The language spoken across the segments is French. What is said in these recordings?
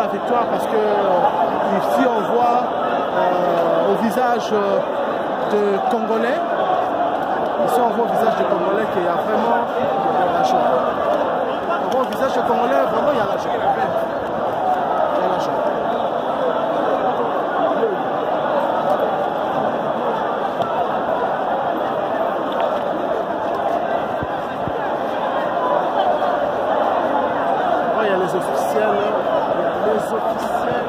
la victoire parce que ici on voit au visage de Congolais, ici on voit au visage de Congolais qu'il y a vraiment la joie. On voit au visage de Congolais, vraiment il y a la joie. Il y a la joie. Il y a les officiels, il y a les officiels.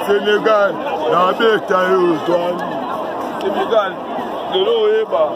Sénégal, dans la Sénégal, de l'eau est bas.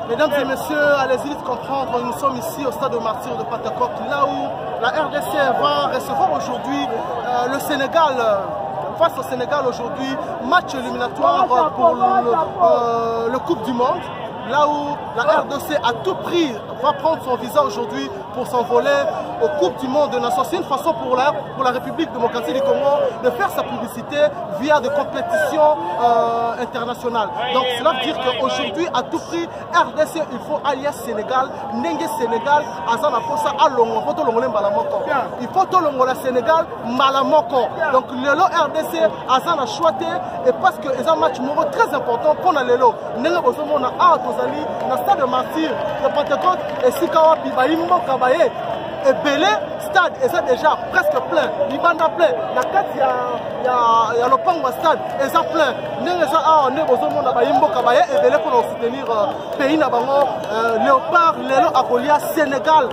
Mesdames et messieurs, allez-y vite comprendre, nous sommes ici au stade de Martyrs de Patacoque, là où la RDC va recevoir aujourd'hui le Sénégal. Face au Sénégal aujourd'hui, match éliminatoire pour le Coupe du Monde. Là où la RDC à tout prix va prendre son visa aujourd'hui pour s'envoler aux Coupes du Monde de Nations. C'est une façon pour la République démocratique du Congo de faire sa publicité via des compétitions internationales. Donc cela veut dire qu'aujourd'hui, à tout prix, RDC, il faut alias Sénégal, Nengue Sénégal, Azana Posa, Alongo, il faut tout l'ongolais Malamoko. Il faut tout l'ongolais Sénégal, Malamoko. Donc le RDC, Azana Chouate, et parce que c'est un match très important pour le Lelo. Nengue Bosomo na A Tozali, na stade de Martyrs de Pentecôte, et Sikawa Bibaïmbo Kabaye. Et Belé, stade, et c'est déjà presque plein. Libanda plein. La 4, il y a le Pangwa stade, et ça plein. Nous avons et Belé pour soutenir le pays Nabango, Léopard, Lélo, Akolia, Sénégal.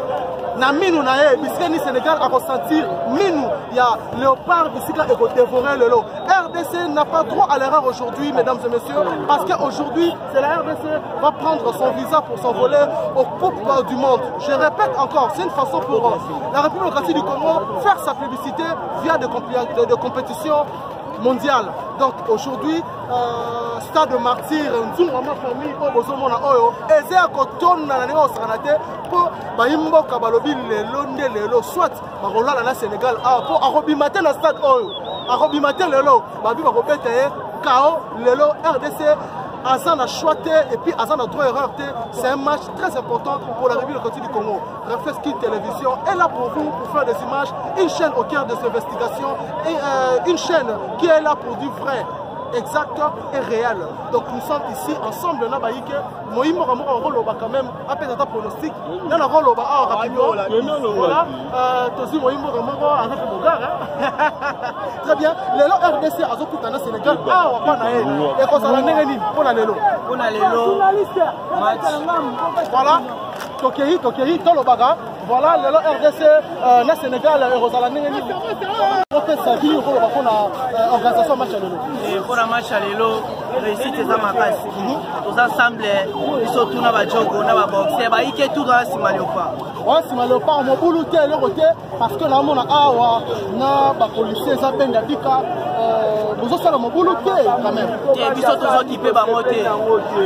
Na minou na ye, bisikani Sénégal a ressentir minou. Il y a Léopard, bisikla et dévorer le lot. RDC n'a pas droit à l'erreur aujourd'hui, mesdames et messieurs, parce qu'aujourd'hui, c'est la RDC va prendre son visa pour s'envoler aux Coupes du Monde. Je répète encore, c'est une façon pour la République démocratique du Congo faire sa publicité via des compétitions mondiales. Donc aujourd'hui, stade de Martyrs, nous avons famille au Bozomona Oyo, et c'est à côté de la Sanate pour Baimbo Kabalobi Lelo, soit Marola la Sénégal, pour Arobimater le stade Oyo, Arobimater Lelo, Babi Barobete, Kao, Lelo, RDC, Azan a choisi et puis Azan a droit à erreur. C'est un match très important pour la République du Congo. Reflex King Télévision est là pour vous, pour faire des images, une chaîne au cœur des investigations et une chaîne qui est là pour du vrai, exact et réel. Donc nous sommes ici ensemble na baïke Moïmo Ramoro Roloba quand même après un pronostic dans la Roloba rapidement voilà Tosi Moïmo Ramoro avec le gars très bien lelo RDC azokutana Sénégal on va na et ko sala ndenge pour la lelo voilà Tokei Tolobaga voilà lelo RDC na Sénégal et Rosala ndenge ni organisation match à l'élo. Pour un match à l'élo, réussite c'est ça ma place. Tous ensemble, ils sont tous dans le jogo, dans le boxe. Ils sont tous dans la Simaléopa. Ouais, Simaléopa, on m'a voulu te le côté parce que là, on a awa, na ba policier, ça peine d'abika. Nous aussi, on m'a voulu te quand même. Ils sont tous occupés par monter.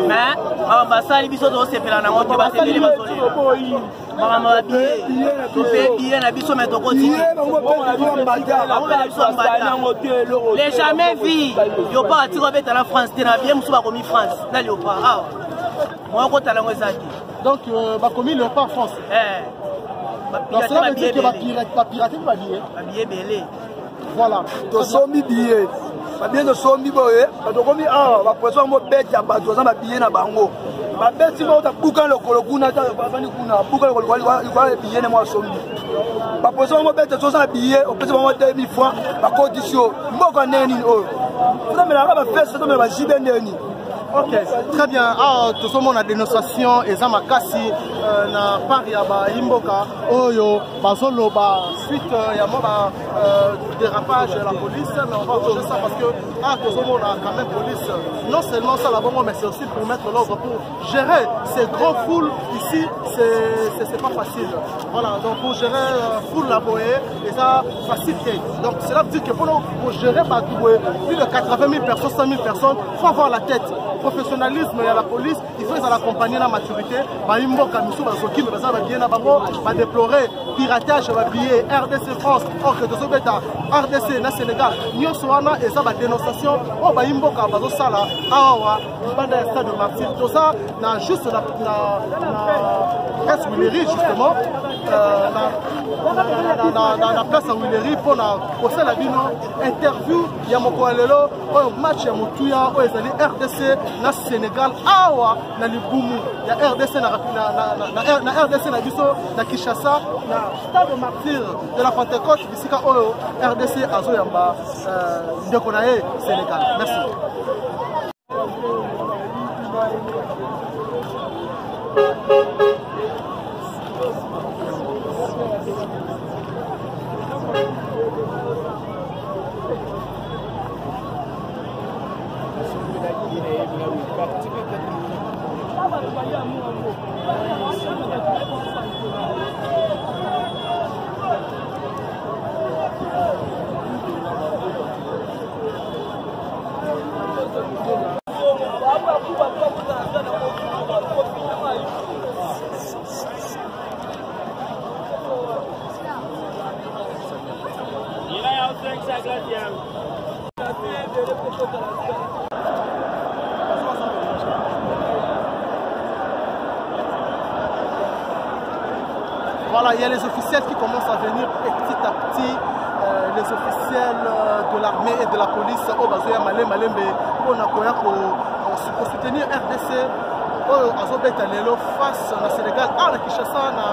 Mais, on va ça, ils sont tous occupés par monter. Parce que les gens maman habillé, tout fait bien, la biso met au quotidien. Les jamais vu, il a pas attiré dans la France, il a bien moussou commis France, là il a pas. Ah, moi quand t'as la moisaki. Donc, bah commis le pas France. Donc cela veut dire que va pirater va billet. Billet belé. Voilà. To somi billet. Ba bien to somi boye, ba to komi ba poisson mo bête ya ba to za ba billet na bango. Ba bête si mo ta buka le kolokuna ta ba bani kuna buka le kolokuna billet na mo somi. Ba poisson mo bête to za billet, o pese mo 2000 francs ba condition. Mboko neni o. Vous me la ba fesse to me ba jibe neni. Ok, très bien. Ah, tout ce monde a dénonciation et Zamakasi na Paris à Imboka, Oyo, Bazoloba, suite il y a moi dérapage de la police, mais on va changer ça parce que tout ce monde a quand même police. Non seulement ça là-bas, mais c'est aussi pour mettre l'ordre pour gérer ces grands foules ici, c'est pas facile. Voilà, donc pour gérer foule la boée, et ça facilite. Donc cela veut dire que pour gérer plus de 80 000 personnes, 100 000 personnes, il faut avoir la tête. Professionnalisme et à la police, il faut accompagner la maturité. Va déplorer piratage de billets RDC France, or que RDC na Sénégal, nous sommes et ça va dénonciation. Oh bah imboka bazo sala awa banda stade de Martyr. Tout ça na juste la presse Willery justement la place à Willery pour la procès la bino interview ya moko lelo match ya motuya o ezali RDC na Sénégal awa na libumu ya RDC na RDC na biso na Kinshasa na stade de Martyr de la Pentecôte bisika oyo RDC azoyamba ndeko na ye Sénégal. Merci. Voilà, il y a les officiels qui commencent à venir petit à petit, les officiels de l'armée et de la police au Bazoya Malembe pour soutenir RDC Azobeta Lelo face au Sénégal, à la Kinshasa, na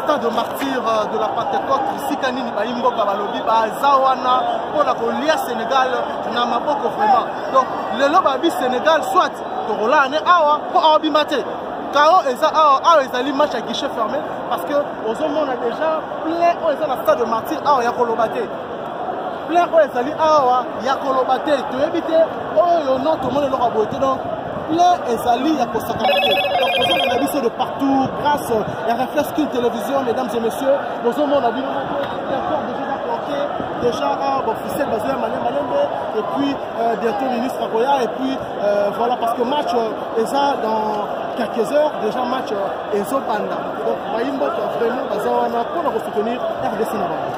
stade de Martyr de la Pentecôte, ici Kanini Baimbo Kabalobi, Zawana, pour la Colia Sénégal, na Maboko vraiment. Donc, le Lobabi Sénégal, soit Torola, Awa, pour Abimate. Car ils ont match à guichet fermé parce que aux hommes on a déjà plein ils ont la stade de Martyr il y a Kolobate plein il y a Kolobate tu éviter oh non tout le monde l'aura beauté donc plein il y a Kosakamate donc aux hommes on a vu ça de partout grâce à Reflex King Télévision mesdames et messieurs aux hommes on a vu déjà officiel Bazoya Malembe et puis bientôt ministre Akoya et puis voilà parce que match est ça dans quelques heures déjà match et Zopanda donc Baimbo vraiment Bazawana pour soutenir RDC Navarre.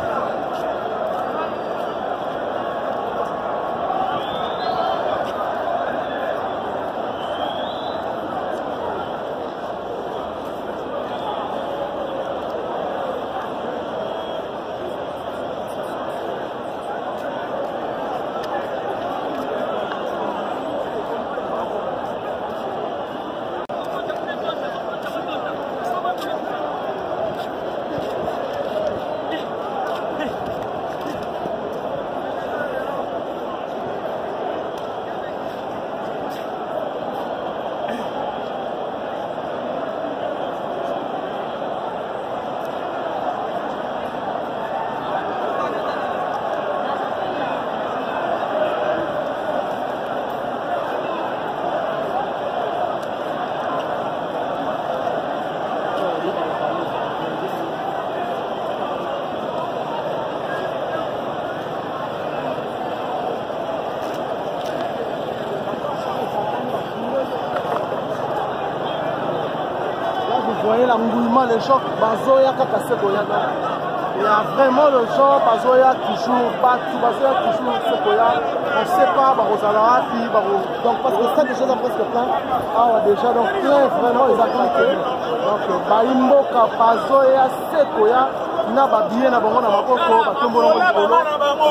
voyez l'engouement, les gens, Bazoya, Kakasekoya. Il y a vraiment le genre, Bazoya toujours, Bazoya toujours, Sekoya. On ne sait pas, Barozala, donc parce que ça déjà dans presque plein. Ah, déjà, donc plein, vraiment, les activités. Donc, Baimboka, Bazoya, Sekoya, na babiye na bango na maboko, batombo na maboko.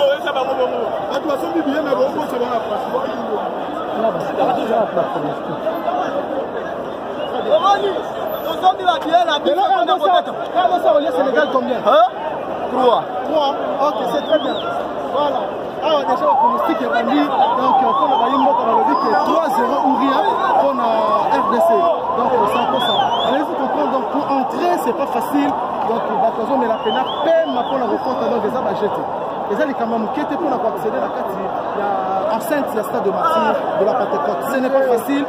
Sénégal combien? 3. Ok, c'est très bien. Voilà. Alors déjà le pronostic est rendu. Donc on a dit que 3-0 ou rien pour RDC. Donc 100%. Allez-vous comprendre, donc pour entrer c'est pas facile. Donc mais la peine même pour la rencontre donc les a jeté. Les ali quand même qui étaient pour accéder à la carte, il y a enceinte le stade de Martyr de la Pentecôte. Ce n'est pas facile.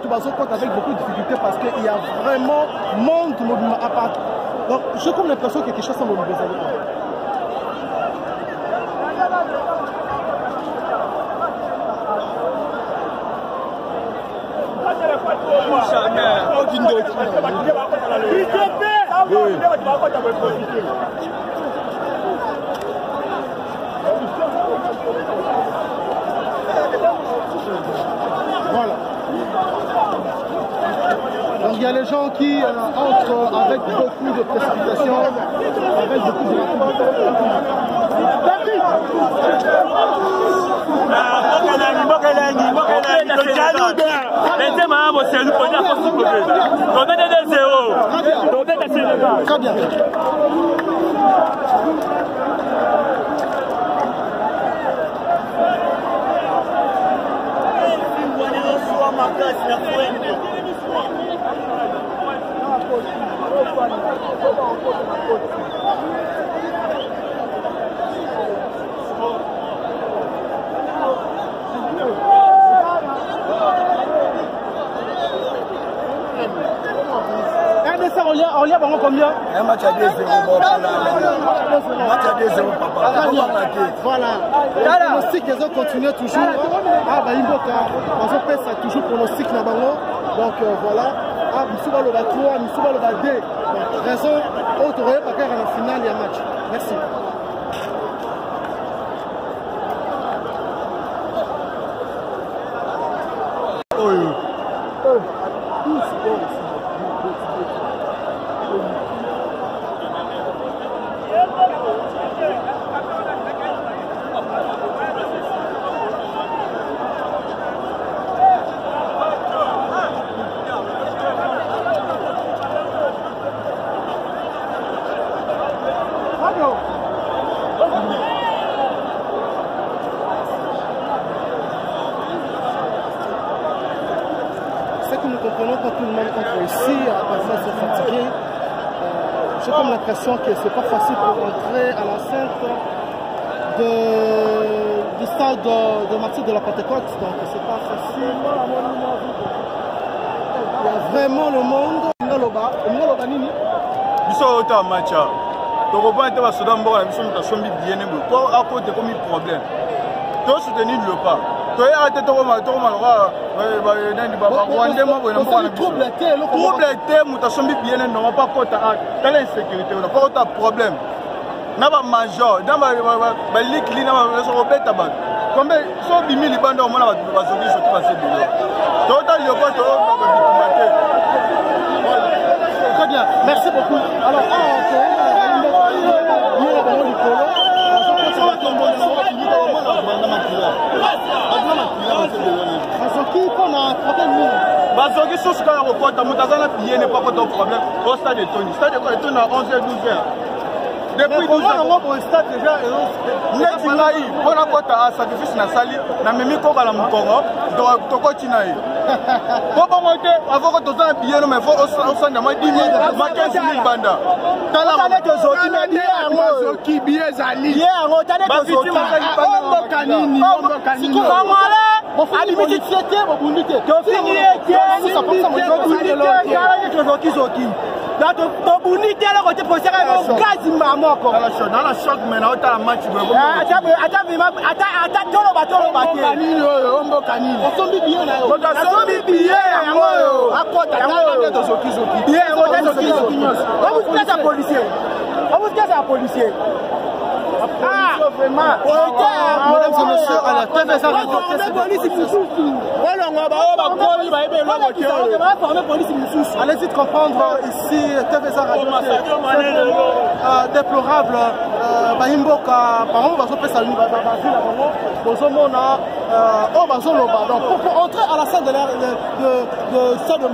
Tout bazo compte avec beaucoup de difficultés parce qu'il y a vraiment monde mouvement à part. Donc j'ai comme l'impression que quelque chose semble mobiliser. Voilà. Donc il y a les gens qui entrent avec beaucoup de précipitation, avec beaucoup de... Très bien. On y a combien? Un match à 2-0. Un match à 2-0, papa. Voilà. Le pronostic, ils ont continué toujours. Ah, bah, Imboka, on a fait ça toujours pronostic là-bas. Donc voilà. Ah, Moussouba le 3, Moussouba le 2. Donc, raison, autre royaume, pas qu'à la finale, il y a un match. Merci. J'ai comme l'impression que c'est pas facile pour entrer à l'enceinte du stade de Martyr de la Pentecôte, donc c'est pas facile. Il y a vraiment le monde. problème. Na ba major, na ba likli na ba so beta ba. Comme so bimi libanda o mona ba soki so ba se bilo. Total yo ko to ba bitumate. Très bien, merci beaucoup. Alors, Bazogi sous quand on compte, Moutazana n'est pas de problème au stade de Tony. Stade de Tony à 11 et 12 heures. Depuis 12 heures, on stade déjà. On a quoi à sacrifice na sali, na mimi ko bala mukongo, to continue. Pour monter, avant que tu aies un billet, mais il faut au sein de moi 10 000, 15 000 banda. T'as la qui billet Zali. Hier, on t'a dit que tu tobuniki ala côté policier gazi mamoko dans la choc mais na ota la match ata toloba te osombi biye na yo osombi biye yango oyo akota yango tozokizoki biye ozokizoki nyonso obusikasa policier Mesdames et messieurs, à la TVSA allez-y de comprendre ici TVSA Radio déplorable Bahimboka par exemple pour entrer à la salle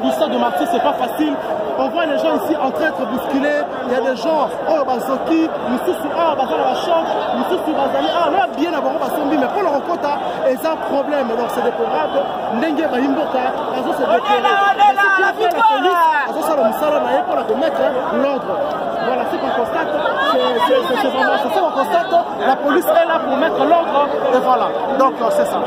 du stade de Martyrs, c'est pas facile. On voit les gens ici en train d'être bousculés. Il y a des gens, oh Bazoki, nous tous la chambre, nous tous là bien avant Basombi, mais pour le rencontre, ils ont un problème. Donc c'est déplorable. N'engue Bahimboka, ils ont se déploré. La police, ils ont ça pour la remettre l'ordre. Voilà, c'est qu'on constate. C'est vraiment ça qu'on constate. La police est là pour mettre l'ordre. Et voilà. Donc c'est ça.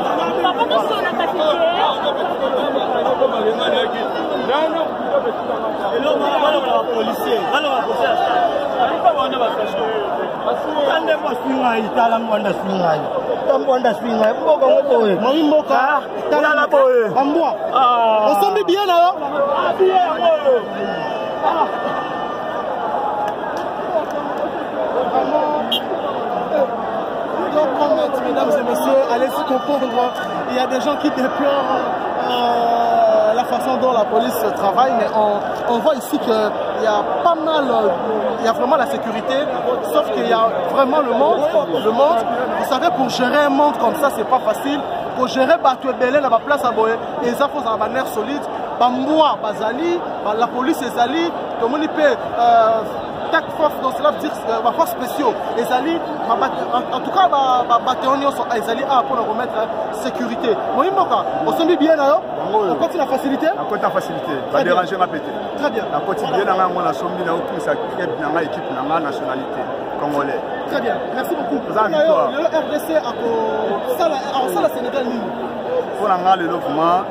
Mesdames et messieurs, allez-y comprendre, il y a des gens qui déplorent la façon dont la police travaille, mais on voit ici qu'il y a pas mal, il y a vraiment la sécurité, sauf qu'il y a vraiment le monde. Vous savez, pour gérer un monde comme ça, c'est pas facile. Pour gérer Batou Belé dans la place à Boé, et ça faut avoir un air solide. Moi, Bazali, la police est Ali, comme on peut tac force, donc cela veut dire force spéciaux. Les alliés, en tout cas, bataillons sont les alliés pour nous remettre sécurité. Moi, on s'en dit bien là. On continue la facilité. On continue la facilité. Pas déranger ma pété. Très bien. On continue bien dans la sombi là où ça crée dans la équipe dans la nationalité congolaise. Très bien. Merci beaucoup. Vous avez victoire. Le RDC a ça la Sénégal nous. Pour la le logement,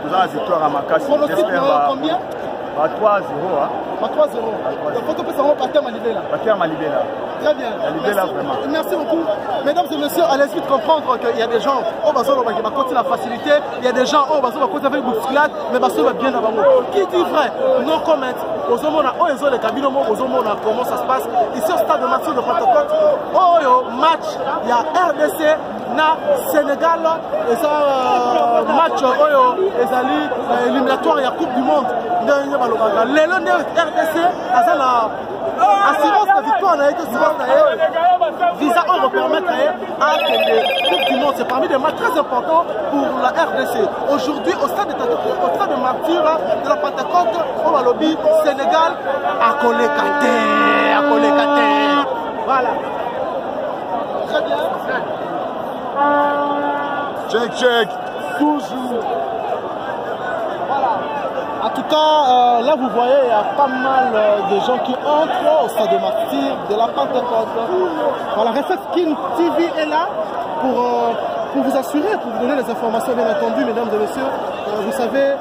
vous avez victoire à Makassi. J'espère combien? 3-0. 3-0. Donc, on peut savoir partir à Malibela. Très bien. Merci beaucoup. Mesdames et messieurs, allez-y de comprendre qu'il y a des gens qui vont continuer la facilité. Il y a des gens qui vont continuer avec bousculade, mais qui vont bien avant. Qui dit vrai? Non comment. Aux hommes, on a les cabines, comment ça se passe. Ici au stade de Martyrs de Pentecôte, match, il y a RDC, na Sénégal, et ça, match, éliminatoire, il y a Coupe du Monde. Les Londres RDC, c'est la assurance de victoire, visa on va permettre à la Coupe du Monde. C'est parmi des matchs très importants pour la RDC. Aujourd'hui, au stade de Martyrs de la Pentecôte, on va lobby Sénégal à Kolekate. Voilà. Très bien. Check. Toujours. Voilà. En tout cas, là vous voyez, il y a pas mal de gens qui entrent au stade de Martyrs de la Pentecôte. Voilà, Reflex King TV est là pour vous assurer, pour vous donner les informations, bien entendu, mesdames et messieurs. Vous savez,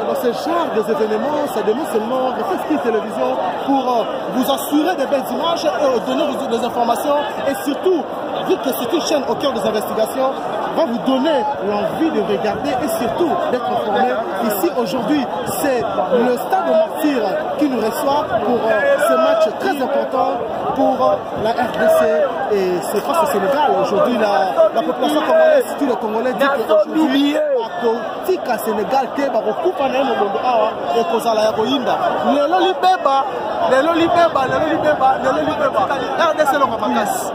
dans ce genre d'événements, ça demande seulement Reflex King Télévision pour vous assurer des belles images et donner des informations. Et surtout, vu que c'est une chaîne au cœur des investigations, va vous donner l'envie de regarder et surtout d'être informé. Ici, aujourd'hui, c'est le stade de Martyrs qui nous reçoit pour ce match très important pour la RDC et c'est face au Sénégal. Aujourd'hui, la population congolaise, surtout les Congolais, dit qu'aujourd'hui, à côté à Sénégal, il y a et Kozala Yaroyinda. Lelo libeba. RDC l'on va casse.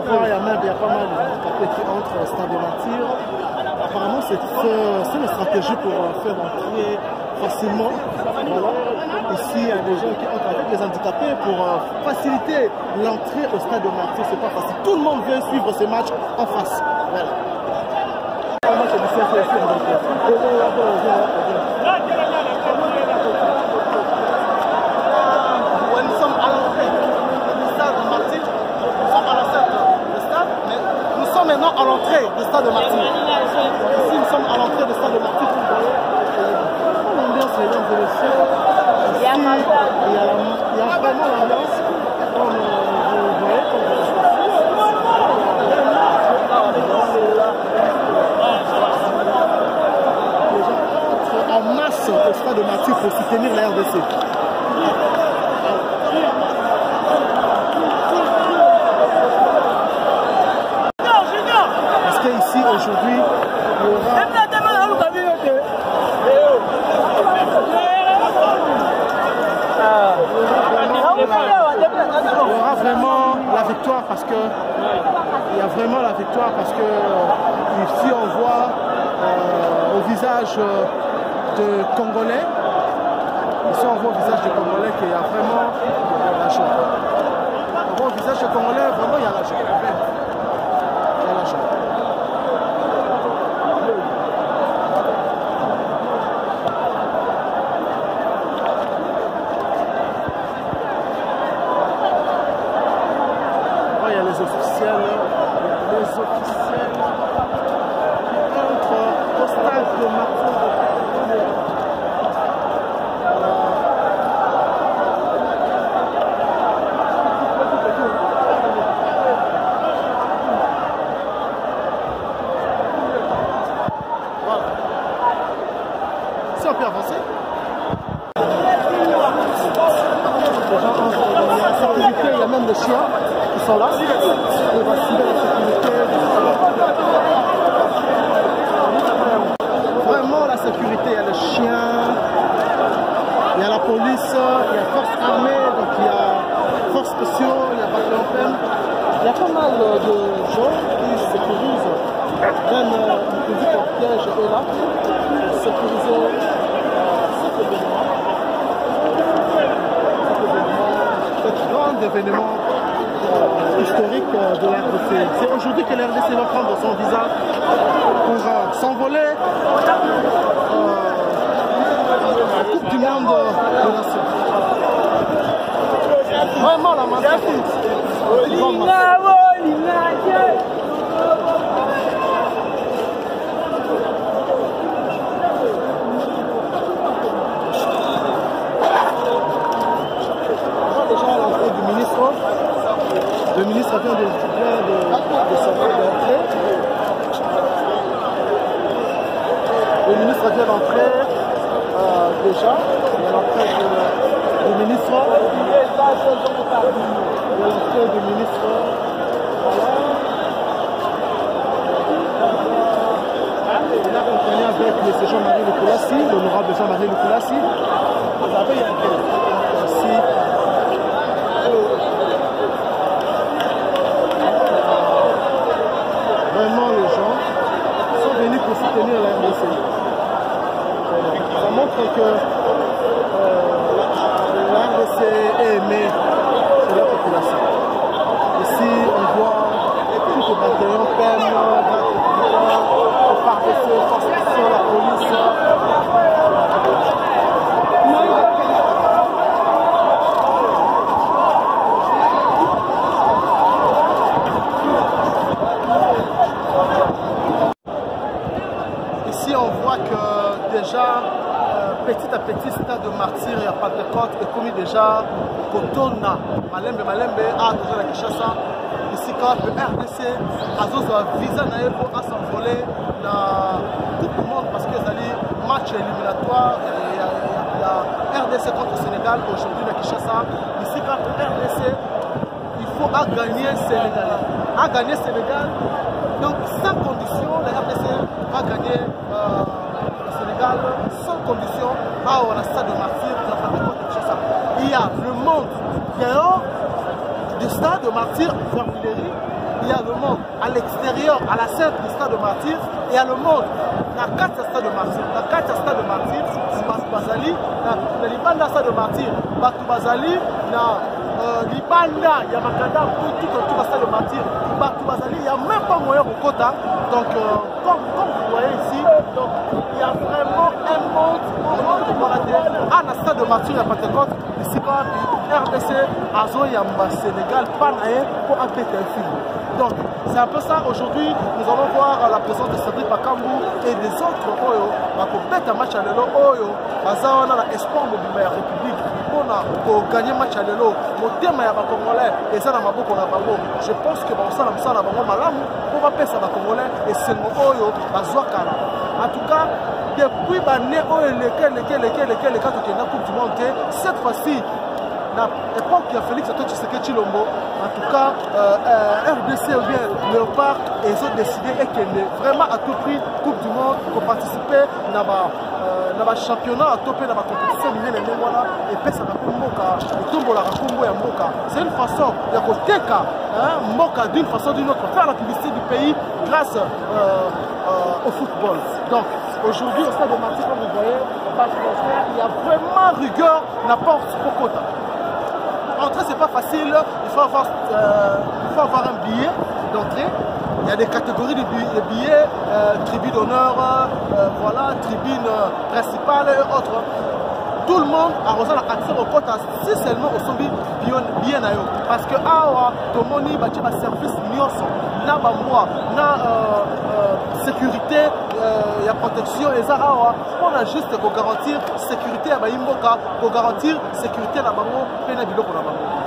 Voilà, il y a pas mal de handicapés qui entrent au stade de Martyrs. Apparemment, c'est une stratégie pour faire entrer facilement. Voilà. Ici, il y a des gens qui entrent avec les handicapés pour faciliter l'entrée au stade de Martyrs. C'est pas facile. Tout le monde veut suivre ce match en face. Voilà. Nous sommes à l'entrée du stade de Martyrs. Nous sommes à l'entrée du stade, mais nous sommes maintenant à l'entrée du stade de Martyrs. Ici, nous sommes à l'entrée du stade de Martyrs. L'ambiance, mesdames et messieurs, ici, il y a vraiment l'ambiance, comme vous voyez, les gens sont en masse au stade de Martyrs pour soutenir la RDC. Parce qu'ici, aujourd'hui, il y aura... Il y aura vraiment la victoire parce que il y a vraiment la victoire parce que ici on voit au visage de Congolais, ici on voit au visage des Congolais qu'il y a vraiment la joie. On voit au visage des Congolais vraiment il y a la joie. Il y a la joie. Les officiels qui entrent au stade de Martyrs. Voilà. Si on peut avancer. Les gens entrent dans la sécurité, il y a même des chiens qui sont là. Vraiment la sécurité, il y a les chiens, il y a la police, il y a force armée, donc il y a force spéciaux, il y a bataillon peine. Il y a pas mal de gens qui sécurisent. Même le petit cortège est là pour sécuriser cet événement. Cet grand événement historique de la RDC. C'est aujourd'hui que la RDC va prendre son visa pour s'envoler la Coupe du Monde de Nations. Vraiment la main. Déjà à l'entrée du ministre. Le ministre vient de sortir d'entrer. Le ministre vient d'entrer déjà. Il y a l'entrée du ministre. Il y a l'entrée du ministre. Voilà. Il a accompagné avec M. Jean-Marie Lukulassi, l'honorable Jean-Marie Lukulassi. Vous avez ici. Vraiment, les gens sont venus pour soutenir la RDC. Ça montre que la RDC est aimée de la population. Ici, on voit tout le bataillon PEM, le FARDC, force spéciale, la police. Ici, on voit que déjà, petit à petit, stade de Martyrs et à Pentecôte est commis déjà Kotona, Malembe, à déjà la Kinshasa. Ici, quand le RDC a visa pour s'envoler la Coupe du Monde parce que c'est un match éliminatoire. Il y a RDC contre le Sénégal aujourd'hui à Kinshasa. Ici, quand le RDC, il faut gagner Sénégal. À gagner Sénégal. Donc, sans condition, la RDC va gagner le Sénégal sans condition à la stade de Martyrs de la Pentecôte de Kinshasa. Il y a le monde dehors du stade de Martyrs, il il y a le monde à l'extérieur, à la scène du stade de Martyrs, et il y a le monde dans 4 stades de Martyrs. Dans 4 stades de Martyrs, Bazali, dans l'Ibanda stade de Martyrs, Batu Bazali, dans l'Ibanda, il y a Makanda, tout le stade de Martyrs, Batu Bazali, il n'y a même pas moyen au quota. Donc, comme vous voyez ici, donc, il y a vraiment un monde à la stade de Martyrs, il y a Pentecôte, ici, RDC, Azo, Yamba, Sénégal, Panaé, pour appeler un film. Donc, c'est un peu ça. Aujourd'hui, nous allons voir la présence de Cédric Bakambou et des autres Oyo. Pour mettre un match à l'élo, Oyo, Azawana, l'espoir de la République, pour gagner match à l'élo, mon thème est à Congolais, et ça, je pense que ça, pour appeler ça à Congolais, et c'est mon Oyo, à Zouakala. En tout cas, depuis l'année où les cas de la Coupe du Monde, cette fois-ci, l'époque il y a Félix Antoine Tshisekedi Tshilombo, en tout cas RDC ou bien Léopard, et ils ont décidé qu'elle est vraiment à tout prix Coupe du Monde pour participer dans le championnat, à topper dans la compétition et puis ça va Mboka. C'est une façon de Koteka Mboka d'une façon ou d'une autre, faire la publicité du pays grâce au football. Donc aujourd'hui au stade de Martyrs, comme vous voyez, il y a vraiment rigueur n'importe quoi. Entrer, c'est pas facile, il faut avoir un billet d'entrée. Il y a des catégories de billets, tribune d'honneur, voilà, tribune principale et autres. Tout le monde a reçu accès au quota si seulement au sombi bien à eux. Parce que awa tomoni bâti ba service nyonso na ba moi na sécurité il y a protection et ça awa on a juste pour garantir sécurité à ba imboka pour garantir sécurité na bango pe na biloko na bango.